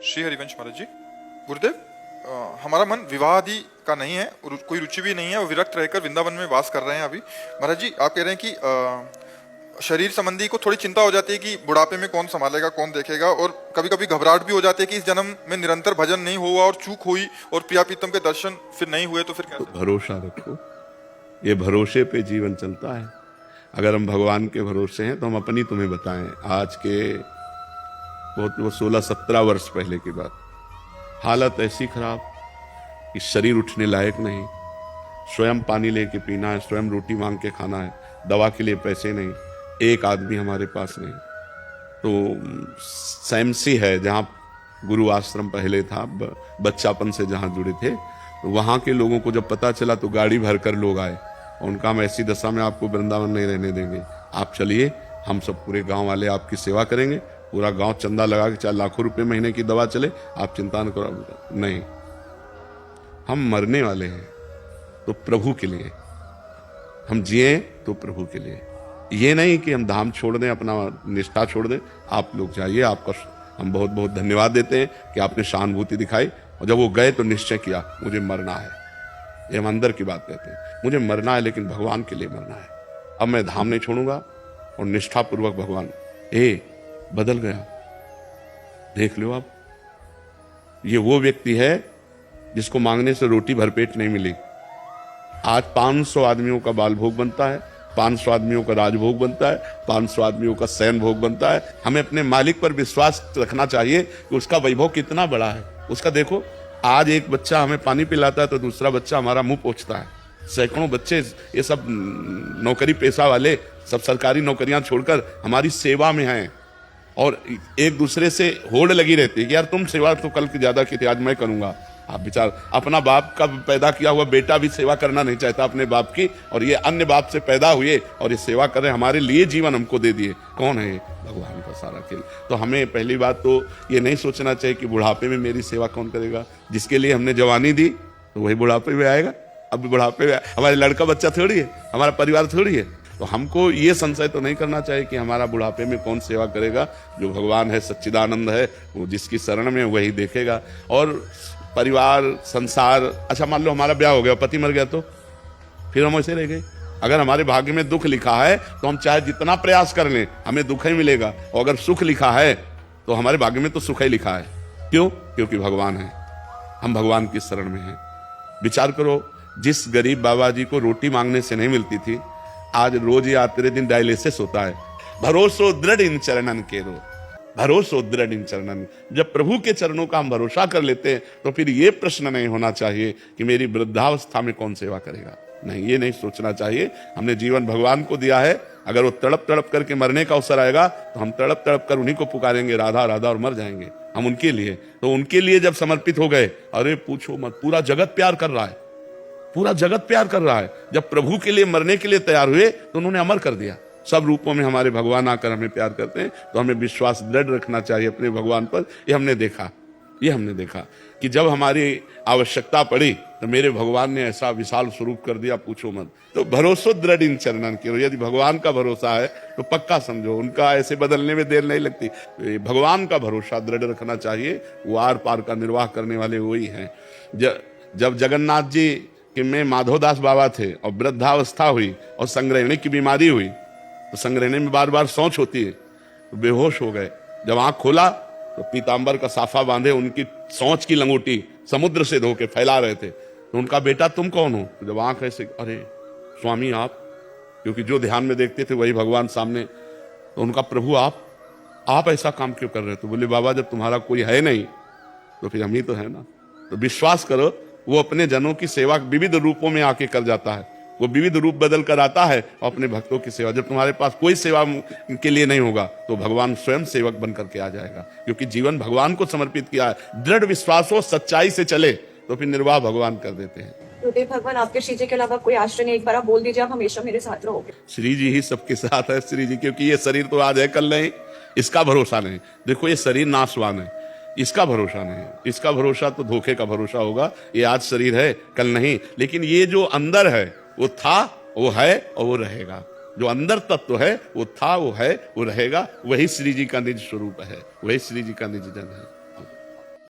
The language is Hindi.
श्री हरिवंश महाराज जी। गुरुदेव, हमारा मन विवाह आदि का नहीं है, कोई रुचि भी नहीं है और विरक्त रहकर वृंदावन में वास कर रहे हैं अभी। महाराज जी, आप कह रहे हैं कि शरीर संबंधी को थोड़ी चिंता हो जाती है कि बुढ़ापे में कौन संभालेगा, कौन देखेगा, और कभी कभी घबराहट भी हो जाती है कि इस जन्म में निरंतर भजन नहीं हुआ और चूक हुई और प्रिया प्रीतम के दर्शन फिर नहीं हुए तो फिर कैसे? तो भरोसा रखो, ये भरोसे पे जीवन चलता है। अगर हम भगवान के भरोसे हैं तो हम अपनी तुम्हें बताएं, आज के वो 16-17 वर्ष पहले की बात, हालत ऐसी खराब कि शरीर उठने लायक नहीं, स्वयं पानी लेके पीना है, स्वयं रोटी मांग के खाना है, दवा के लिए पैसे नहीं, एक आदमी हमारे पास नहीं। तो सैमसी है जहाँ गुरु आश्रम पहले था, बच्चापन से जहाँ जुड़े थे, तो वहाँ के लोगों को जब पता चला तो गाड़ी भर कर लोग आए। उनका हम ऐसी दशा में आपको वृंदावन नहीं रहने देंगे, आप चलिए, हम सब पूरे गांव वाले आपकी सेवा करेंगे, पूरा गांव चंदा लगा के 4 लाखों रुपए महीने की दवा चले, आप चिंता न करो। नहीं, हम मरने वाले हैं तो प्रभु के लिए, हम जिए तो प्रभु के लिए। ये नहीं कि हम धाम छोड़ दें, अपना निष्ठा छोड़ दें। आप लोग जाइए, आपका हम बहुत बहुत धन्यवाद देते हैं कि आपने सहानुभूति दिखाई। और जब वो गए तो निश्चय किया मुझे मरना है, ये हम अंदर की बात कहते हैं, मुझे मरना है लेकिन भगवान के लिए मरना है। अब मैं धाम नहीं छोड़ूंगा और निष्ठापूर्वक भगवान बदल गया। देख लो आप, ये वो व्यक्ति है जिसको मांगने से रोटी भरपेट नहीं मिली। आज 500 आदमियों का बाल भोग बनता है, 500 आदमियों का राजभोग बनता है, 500 आदमियों का शयन भोग बनता है। हमें अपने मालिक पर विश्वास रखना चाहिए कि उसका वैभव कितना बड़ा है। उसका देखो, आज एक बच्चा हमें पानी पिलाता है तो दूसरा बच्चा हमारा मुंह पोंछता है। सैकड़ों बच्चे, ये सब नौकरी पेशा वाले, सब सरकारी नौकरियां छोड़कर हमारी सेवा में हैं और एक दूसरे से होड़ लगी रहती है कि यार तुम सेवा तो कल की ज्यादा की थी, आज मैं करूंगा। आप विचार, अपना बाप का पैदा किया हुआ बेटा भी सेवा करना नहीं चाहता अपने बाप की, और ये अन्य बाप से पैदा हुए और ये सेवा कर रहे, हमारे लिए जीवन हमको दे दिए। कौन है? भगवान का सारा खेल। तो हमें पहली बात तो ये नहीं सोचना चाहिए कि बुढ़ापे में मेरी सेवा कौन करेगा। जिसके लिए हमने जवानी दी तो वही बुढ़ापे में आएगा। अब बुढ़ापे में हमारे लड़का बच्चा थोड़ी है, हमारा परिवार थोड़ी है। तो हमको ये संशय तो नहीं करना चाहिए कि हमारा बुढ़ापे में कौन सेवा करेगा। जो भगवान है, सच्चिदानंद है, वो जिसकी शरण में वही देखेगा। और परिवार, संसार, अच्छा मान लो हमारा ब्याह हो गया, पति मर गया तो फिर हम ऐसे रह गए। अगर हमारे भाग्य में दुख लिखा है तो हम चाहे जितना प्रयास कर लें हमें दुख ही मिलेगा, और अगर सुख लिखा है तो हमारे भाग्य में तो सुख ही लिखा है। क्यों? क्योंकि भगवान है, हम भगवान की शरण में हैं। विचार करो, जिस गरीब बाबा जी को रोटी मांगने से नहीं मिलती थी, आज रोज या तेरे दिन डायलिसिस होता है। भरोसो दृढ़ इन चरणन केरो, भरोसो दृढ़ इन चरणन। जब प्रभु के चरणों का हम भरोसा कर लेते हैं तो फिर ये प्रश्न नहीं होना चाहिए कि मेरी वृद्धावस्था में कौन सेवा करेगा। नहीं, ये नहीं सोचना चाहिए। हमने जीवन भगवान को दिया है, अगर वो तड़प तड़प करके मरने का अवसर आएगा तो हम तड़प तड़प कर उन्हीं को पुकारेंगे, राधा राधा, और मर जाएंगे हम उनके लिए। तो उनके लिए जब समर्पित हो गए, अरे पूछो मत, पूरा जगत प्यार कर रहा है, पूरा जगत प्यार कर रहा है। जब प्रभु के लिए मरने के लिए तैयार हुए तो उन्होंने अमर कर दिया। सब रूपों में हमारे भगवान आकर हमें प्यार करते हैं, तो हमें विश्वास दृढ़ रखना चाहिए अपने भगवान पर। ये हमने देखा कि जब हमारी आवश्यकता पड़ी तो मेरे भगवान ने ऐसा विशाल स्वरूप कर दिया, पूछो मत। तो भरोसो दृढ़ इन चरणन की, यदि भगवान का भरोसा है तो पक्का समझो उनका ऐसे बदलने में देर नहीं लगती। भगवान का भरोसा दृढ़ रखना चाहिए, वो आर पार का निर्वाह करने वाले वही हैं। जब जगन्नाथ जी कि में माधवदास बाबा थे और वृद्धावस्था हुई और संग्रहणी की बीमारी हुई, तो संग्रहणी में बार बार सोच होती है, तो बेहोश हो गए। जब आंख खोला तो पीतांबर का साफा बांधे उनकी सोच की लंगोटी समुद्र से धो के फैला रहे थे। तो उनका बेटा तुम कौन हो? तो जब आंख ऐसे, अरे स्वामी आप, क्योंकि जो ध्यान में देखते थे वही भगवान सामने। तो उनका प्रभु आप ऐसा काम क्यों कर रहे हो? तो बोले बाबा जब तुम्हारा कोई है नहीं तो फिर हम ही तो है ना। तो विश्वास करो, वो अपने जनों की सेवा विविध रूपों में आके कर जाता है, वो विविध रूप बदल कर आता है और अपने भक्तों की सेवा। जब तुम्हारे पास कोई सेवा के लिए नहीं होगा तो भगवान स्वयं सेवक बन करके आ जाएगा, क्योंकि जीवन भगवान को समर्पित किया है। दृढ़ विश्वास हो, सच्चाई से चले तो फिर निर्वाह भगवान कर देते हैं। गुरुदेव भगवान आपके श्री जी के अलावा कोई आश्रय नहीं, एक बार आप बोल दीजिए आप हमेशा मेरे साथ रहोगे। श्री जी ही सबके साथ है, श्री जी, क्योंकि ये शरीर तो आज है कल नहीं, इसका भरोसा नहीं। देखो ये शरीर नाशवान है, इसका भरोसा नहीं, इसका भरोसा तो धोखे का भरोसा होगा। ये आज शरीर है कल नहीं, लेकिन ये जो अंदर है वो था, वो है और वो रहेगा। जो अंदर तत्व है वो था, वो है, वो रहेगा। वही श्री जी का निज स्वरूप है, वही श्री जी का निज जन है।